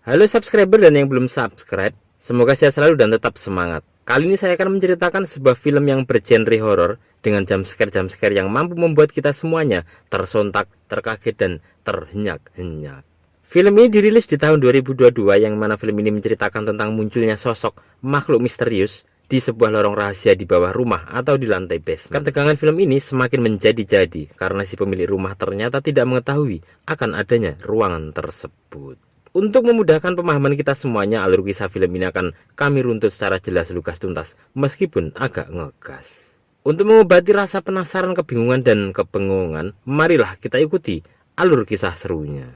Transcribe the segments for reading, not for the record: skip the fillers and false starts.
Halo subscriber dan yang belum subscribe, semoga sehat selalu dan tetap semangat. Kali ini saya akan menceritakan sebuah film yang bergenre horor dengan jumpscare yang mampu membuat kita semuanya tersontak, terkaget, dan terhenyak-henyak. Film ini dirilis di tahun 2022 yang mana film ini menceritakan tentang munculnya sosok makhluk misterius di sebuah lorong rahasia di bawah rumah atau di lantai basement. Ketegangan film ini semakin menjadi-jadi karena si pemilik rumah ternyata tidak mengetahui akan adanya ruangan tersebut. Untuk memudahkan pemahaman kita semuanya, alur kisah film ini akan kami runtut secara jelas lugas tuntas meskipun agak ngegas. Untuk mengobati rasa penasaran, kebingungan, dan kebengongan, marilah kita ikuti alur kisah serunya.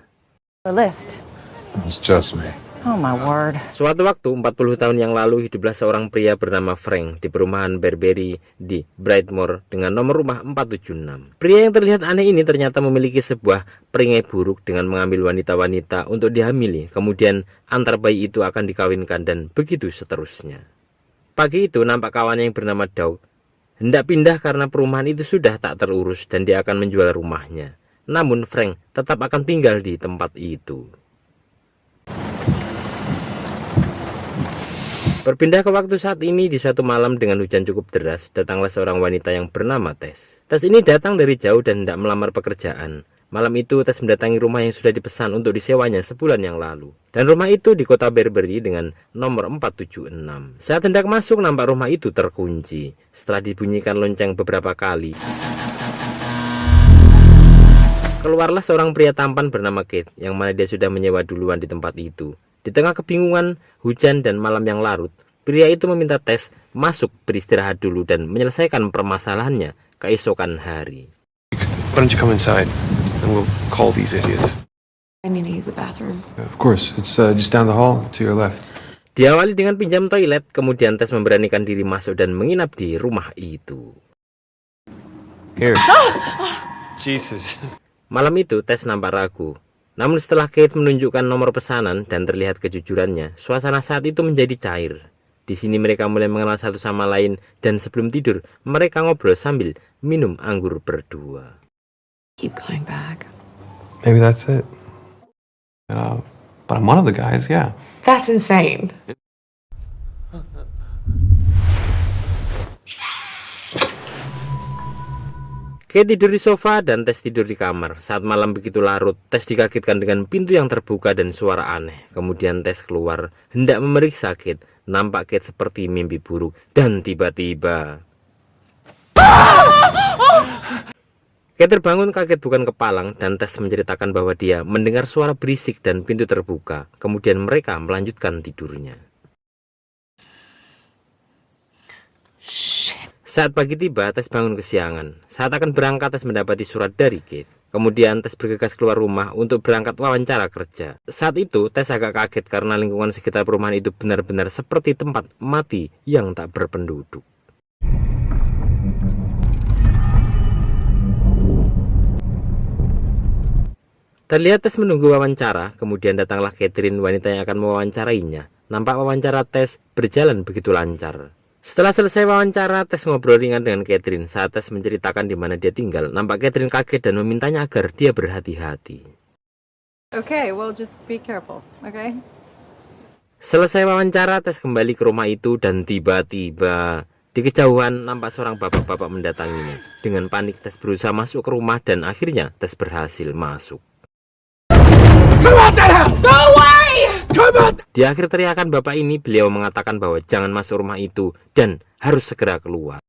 List. It's just me. Oh my word. Suatu waktu 40 tahun yang lalu hiduplah seorang pria bernama Frank di perumahan Berberry di Brightmoor dengan nomor rumah 476. Pria yang terlihat aneh ini ternyata memiliki sebuah perisai buruk dengan mengambil wanita-wanita untuk dihamili. Kemudian antar bayi itu akan dikawinkan dan begitu seterusnya. Pagi itu nampak kawannya yang bernama Doug hendak pindah karena perumahan itu sudah tak terurus dan dia akan menjual rumahnya. Namun Frank tetap akan tinggal di tempat itu. Berpindah ke waktu saat ini, di suatu malam dengan hujan cukup deras, datanglah seorang wanita yang bernama Tess. Tess ini datang dari jauh dan hendak melamar pekerjaan. Malam itu Tess mendatangi rumah yang sudah dipesan untuk disewanya sebulan yang lalu. Dan rumah itu di kota Berberry dengan nomor 476. Saat hendak masuk, nampak rumah itu terkunci. Setelah dibunyikan lonceng beberapa kali, keluarlah seorang pria tampan bernama Kate, yang mana dia sudah menyewa duluan di tempat itu. Di tengah kebingungan, hujan, dan malam yang larut, pria itu meminta Tess masuk beristirahat dulu dan menyelesaikan permasalahannya keesokan hari. Why don't you come inside and we'll call these idiots? I need to use the bathroom. Of course, it's just down the hall to your left. Diawali dengan pinjam toilet, kemudian Tess memberanikan diri masuk dan menginap di rumah itu. Here. Jesus. Malam itu Tess nampak ragu. Namun setelah Kate menunjukkan nomor pesanan dan terlihat kejujurannya, suasana saat itu menjadi cair. Di sini mereka mulai mengenal satu sama lain dan sebelum tidur mereka ngobrol sambil minum anggur berdua. Keep going back. Maybe that's it. But I'm one of the guys, yeah. That's insane. Kate tidur di sofa dan Tess tidur di kamar. Saat malam begitu larut, Tess dikagetkan dengan pintu yang terbuka dan suara aneh. Kemudian Tess keluar, hendak memeriksa Kate. Nampak Kate seperti mimpi buruk dan tiba-tiba Kate terbangun kaget bukan kepalang dan Tess menceritakan bahwa dia mendengar suara berisik dan pintu terbuka. Kemudian mereka melanjutkan tidurnya. Saat pagi tiba, Tess bangun kesiangan. Saat akan berangkat, Tess mendapati surat dari Kate. Kemudian Tess bergegas keluar rumah untuk berangkat wawancara kerja. Saat itu Tess agak kaget karena lingkungan sekitar perumahan itu benar-benar seperti tempat mati yang tak berpenduduk. Terlihat Tess menunggu wawancara, kemudian datanglah Catherine, wanita yang akan mewawancarainya. Nampak wawancara Tess berjalan begitu lancar. Setelah selesai wawancara, Tess ngobrol ringan dengan Catherine. Saat Tess menceritakan di mana dia tinggal, nampak Catherine kaget dan memintanya agar dia berhati-hati. Okay, well just be careful, okay? Selesai wawancara, Tess kembali ke rumah itu dan tiba-tiba di kejauhan nampak seorang bapak-bapak mendatanginya. Dengan panik Tess berusaha masuk ke rumah dan akhirnya Tess berhasil masuk. Come out that house! Go away! Come out! Di akhir teriakan bapak ini, beliau mengatakan bahwa jangan masuk rumah itu dan harus segera keluar.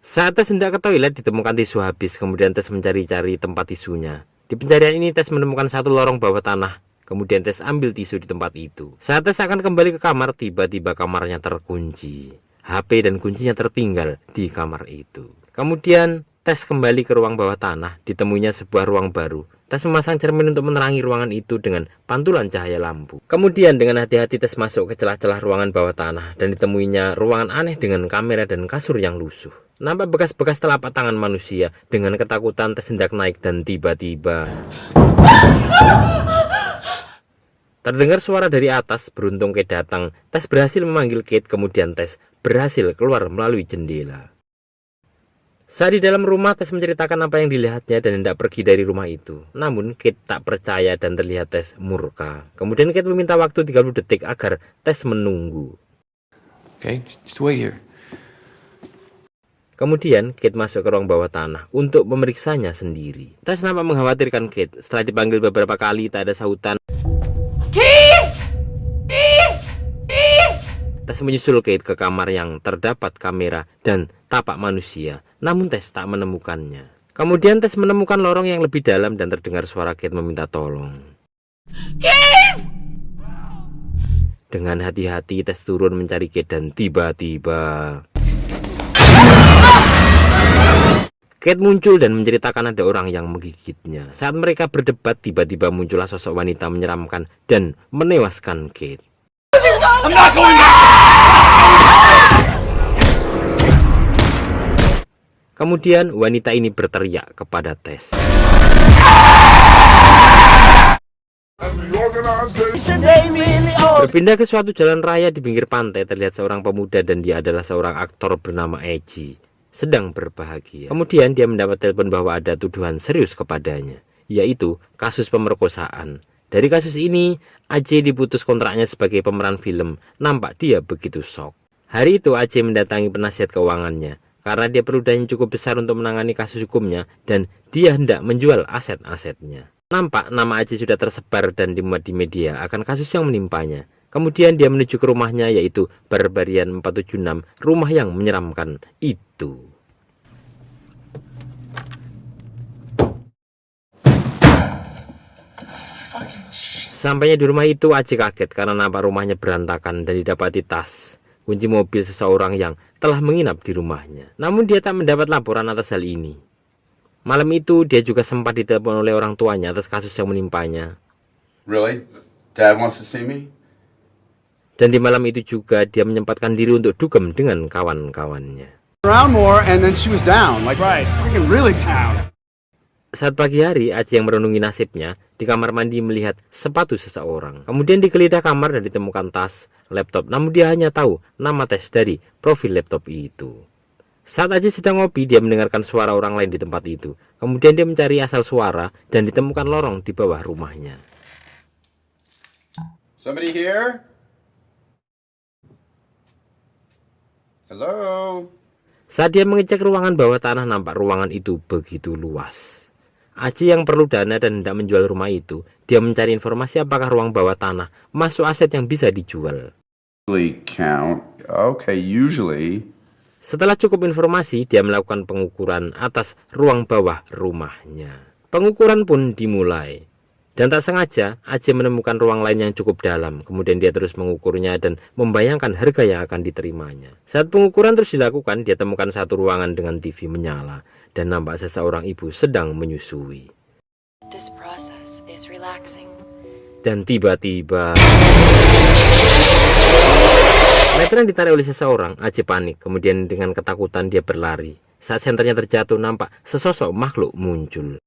Saat Tess hendak ke toilet, ditemukan tisu habis. Kemudian Tess mencari-cari tempat tisunya. Di pencarian ini Tess menemukan satu lorong bawah tanah. Kemudian Tess ambil tisu di tempat itu. Saat Tess akan kembali ke kamar, tiba-tiba kamarnya terkunci. HP dan kuncinya tertinggal di kamar itu. Kemudian Tess kembali ke ruang bawah tanah. Ditemuinya sebuah ruang baru. Tess memasang cermin untuk menerangi ruangan itu dengan pantulan cahaya lampu. Kemudian dengan hati-hati Tess masuk ke celah-celah ruangan bawah tanah dan ditemuinya ruangan aneh dengan kamera dan kasur yang lusuh. Nampak bekas-bekas telapak tangan manusia. Dengan ketakutan Tess hendak naik dan tiba-tiba terdengar suara dari atas. Beruntung Kate datang. Tess berhasil memanggil Kate, kemudian Tess berhasil keluar melalui jendela. Saat di dalam rumah, Tess menceritakan apa yang dilihatnya dan hendak pergi dari rumah itu. Namun, Kate tak percaya dan terlihat Tess murka. Kemudian Kate meminta waktu 30 detik agar Tess menunggu. Okay, just wait here. Kemudian, Kate masuk ke ruang bawah tanah untuk memeriksanya sendiri. Tess nampak mengkhawatirkan Kate. Setelah dipanggil beberapa kali, tak ada sahutan. Keith! Keith! Keith! Tess menyusul Kate ke kamar yang terdapat kamera dan tapak manusia. Namun Tess tak menemukannya. Kemudian Tess menemukan lorong yang lebih dalam dan terdengar suara Kate meminta tolong. Keith! Dengan hati-hati Tess turun mencari Kate dan tiba-tiba Kate muncul dan menceritakan ada orang yang menggigitnya. Saat mereka berdebat, tiba-tiba muncullah sosok wanita menyeramkan dan menewaskan Kate. Kemudian wanita ini berteriak kepada Tess. Berpindah ke suatu jalan raya di pinggir pantai, terlihat seorang pemuda dan dia adalah seorang aktor bernama Eji, sedang berbahagia. Kemudian dia mendapat telepon bahwa ada tuduhan serius kepadanya, yaitu kasus pemerkosaan. Dari kasus ini, Aceh diputus kontraknya sebagai pemeran film. Nampak dia begitu shock. Hari itu Aceh mendatangi penasihat keuangannya karena dia perlu dana cukup besar untuk menangani kasus hukumnya dan dia hendak menjual aset-asetnya. Nampak nama Aceh sudah tersebar dan dimuat di media akan kasus yang menimpanya. Kemudian dia menuju ke rumahnya, yaitu Barbarian 476, rumah yang menyeramkan itu. Sampainya di rumah itu, Aceh kaget karena nampak rumahnya berantakan dan didapati tas, kunci mobil seseorang yang telah menginap di rumahnya. Namun dia tak mendapat laporan atas hal ini. Malam itu dia juga sempat ditelepon oleh orang tuanya atas kasus yang menimpanya. Really? Dad wants to see me? Dan di malam itu juga dia menyempatkan diri untuk dugem dengan kawan-kawannya. Around more and then she was down, like freaking really down. Saat pagi hari, Aceh yang merenungi nasibnya di kamar mandi melihat sepatu seseorang. Kemudian digeledah kamar dan ditemukan tas, laptop. Namun dia hanya tahu nama Tess dari profil laptop itu. Saat Aceh sedang ngopi, dia mendengarkan suara orang lain di tempat itu. Kemudian dia mencari asal suara dan ditemukan lorong di bawah rumahnya. Somebody here? Hello? Saat dia mengecek ruangan bawah tanah, nampak ruangan itu begitu luas. Aceh yang perlu dana dan hendak menjual rumah itu, dia mencari informasi apakah ruang bawah tanah masuk aset yang bisa dijual. Count. Okay, usually. Setelah cukup informasi, dia melakukan pengukuran atas ruang bawah rumahnya. Pengukuran pun dimulai. Dan tak sengaja, Aceh menemukan ruang lain yang cukup dalam. Kemudian dia terus mengukurnya dan membayangkan harga yang akan diterimanya. Saat pengukuran terus dilakukan, dia temukan satu ruangan dengan TV menyala. Dan nampak seseorang ibu sedang menyusui. This process is relaxing. Dan tiba-tiba meteran ditarik oleh seseorang. Aceh panik. Kemudian dengan ketakutan dia berlari. Saat senternya terjatuh, nampak sesosok makhluk muncul.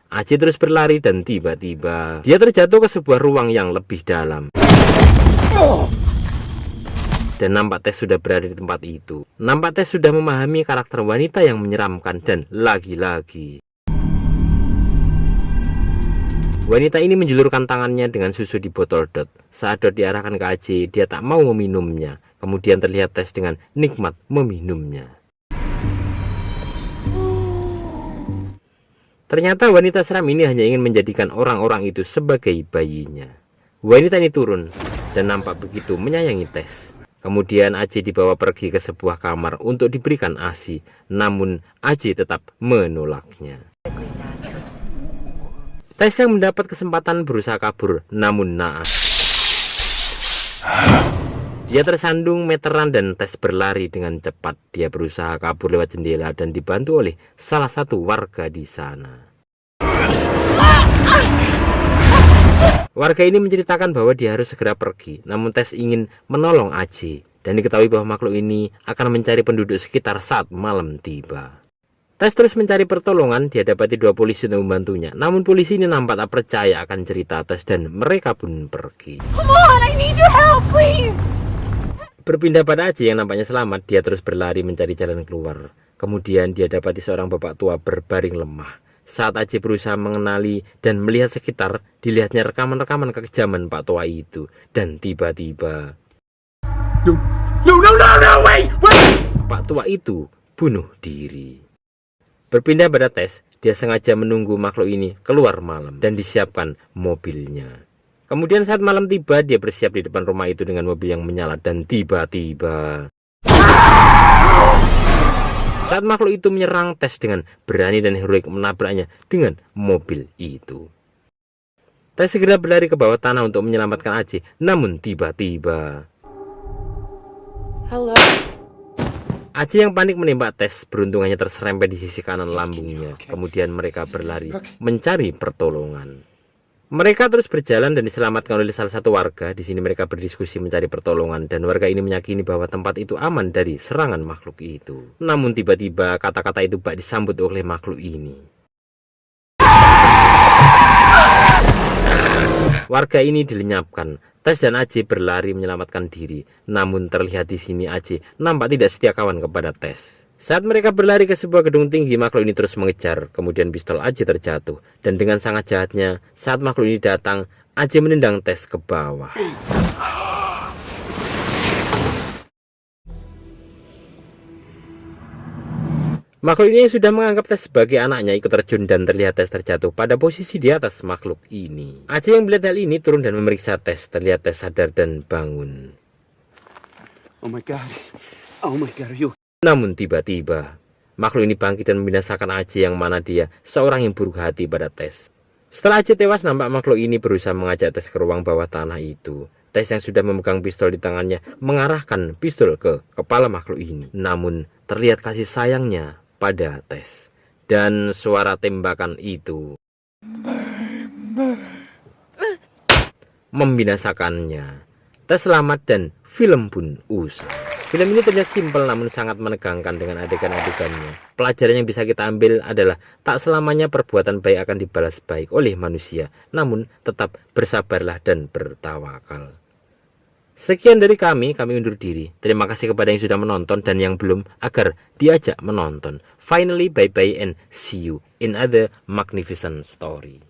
Aceh terus berlari dan tiba-tiba dia terjatuh ke sebuah ruang yang lebih dalam. Dan nampak Tess sudah berada di tempat itu. Nampak Tess sudah memahami karakter wanita yang menyeramkan dan lagi-lagi wanita ini menjulurkan tangannya dengan susu di botol Dot. Saat Dot diarahkan ke Aceh, dia tak mau meminumnya. Kemudian terlihat Tess dengan nikmat meminumnya. Ternyata wanita seram ini hanya ingin menjadikan orang-orang itu sebagai bayinya. Wanita ini turun dan nampak begitu menyayangi Tess. Kemudian Aceh dibawa pergi ke sebuah kamar untuk diberikan ASI. Namun Aceh tetap menolaknya. Tess yang mendapat kesempatan berusaha kabur, namun naas. Dia tersandung meteran dan Tess berlari dengan cepat. Dia berusaha kabur lewat jendela dan dibantu oleh salah satu warga di sana. Warga ini menceritakan bahwa dia harus segera pergi. Namun Tess ingin menolong Aceh. Dan diketahui bahwa makhluk ini akan mencari penduduk sekitar saat malam tiba. Tess terus mencari pertolongan. Dia dapati dua polisi untuk membantunya. Namun polisi ini nampak tak percaya akan cerita Tess dan mereka pun pergi. Come on, I need your help, please! Berpindah pada Aji yang nampaknya selamat, dia terus berlari mencari jalan keluar. Kemudian dia dapati seorang bapak tua berbaring lemah. Saat Aji berusaha mengenali dan melihat sekitar, dilihatnya rekaman-rekaman kekejaman Pak tua itu. Dan tiba-tiba Wait! Pak tua itu bunuh diri. Berpindah pada Tess, dia sengaja menunggu makhluk ini keluar malam dan disiapkan mobilnya. Kemudian saat malam tiba, dia bersiap di depan rumah itu dengan mobil yang menyala dan tiba-tiba saat makhluk itu menyerang Tess dengan berani dan heroik menabraknya dengan mobil itu. Tess segera berlari ke bawah tanah untuk menyelamatkan Aji, namun tiba-tiba Hello? Aji yang panik menembak Tess, beruntungannya terserempet di sisi kanan lambungnya. Kemudian mereka berlari mencari pertolongan. Mereka terus berjalan dan diselamatkan oleh salah satu warga. Di sini mereka berdiskusi mencari pertolongan dan warga ini meyakini bahwa tempat itu aman dari serangan makhluk itu. Namun tiba-tiba kata-kata itu bak disambut oleh makhluk ini. Warga ini dilenyapkan. Tess dan Aji berlari menyelamatkan diri. Namun terlihat di sini Aji nampak tidak setia kawan kepada Tess. Saat mereka berlari ke sebuah gedung tinggi, makhluk ini terus mengejar. Kemudian pistol Aji terjatuh. Dan dengan sangat jahatnya, saat makhluk ini datang, Aji menendang Tess ke bawah. Makhluk ini sudah menganggap Tess sebagai anaknya ikut terjun dan terlihat Tess terjatuh pada posisi di atas makhluk ini. Aji yang melihat hal ini turun dan memeriksa Tess. Terlihat Tess sadar dan bangun. Oh my god, are you? Namun tiba-tiba makhluk ini bangkit dan membinasakan Aji yang mana dia seorang yang buruk hati pada Tess. Setelah Aji tewas, nampak makhluk ini berusaha mengajak Tess ke ruang bawah tanah itu. Tess yang sudah memegang pistol di tangannya mengarahkan pistol ke kepala makhluk ini. Namun terlihat kasih sayangnya pada Tess. Dan suara tembakan itu membinasakannya. Tess selamat dan film pun usai. Film ini terlihat simpel namun sangat menegangkan dengan adegan-adegannya. Pelajaran yang bisa kita ambil adalah tak selamanya perbuatan baik akan dibalas baik oleh manusia. Namun tetap bersabarlah dan bertawakal. Sekian dari kami undur diri. Terima kasih kepada yang sudah menonton dan yang belum agar diajak menonton. Finally, bye-bye and see you in other magnificent story.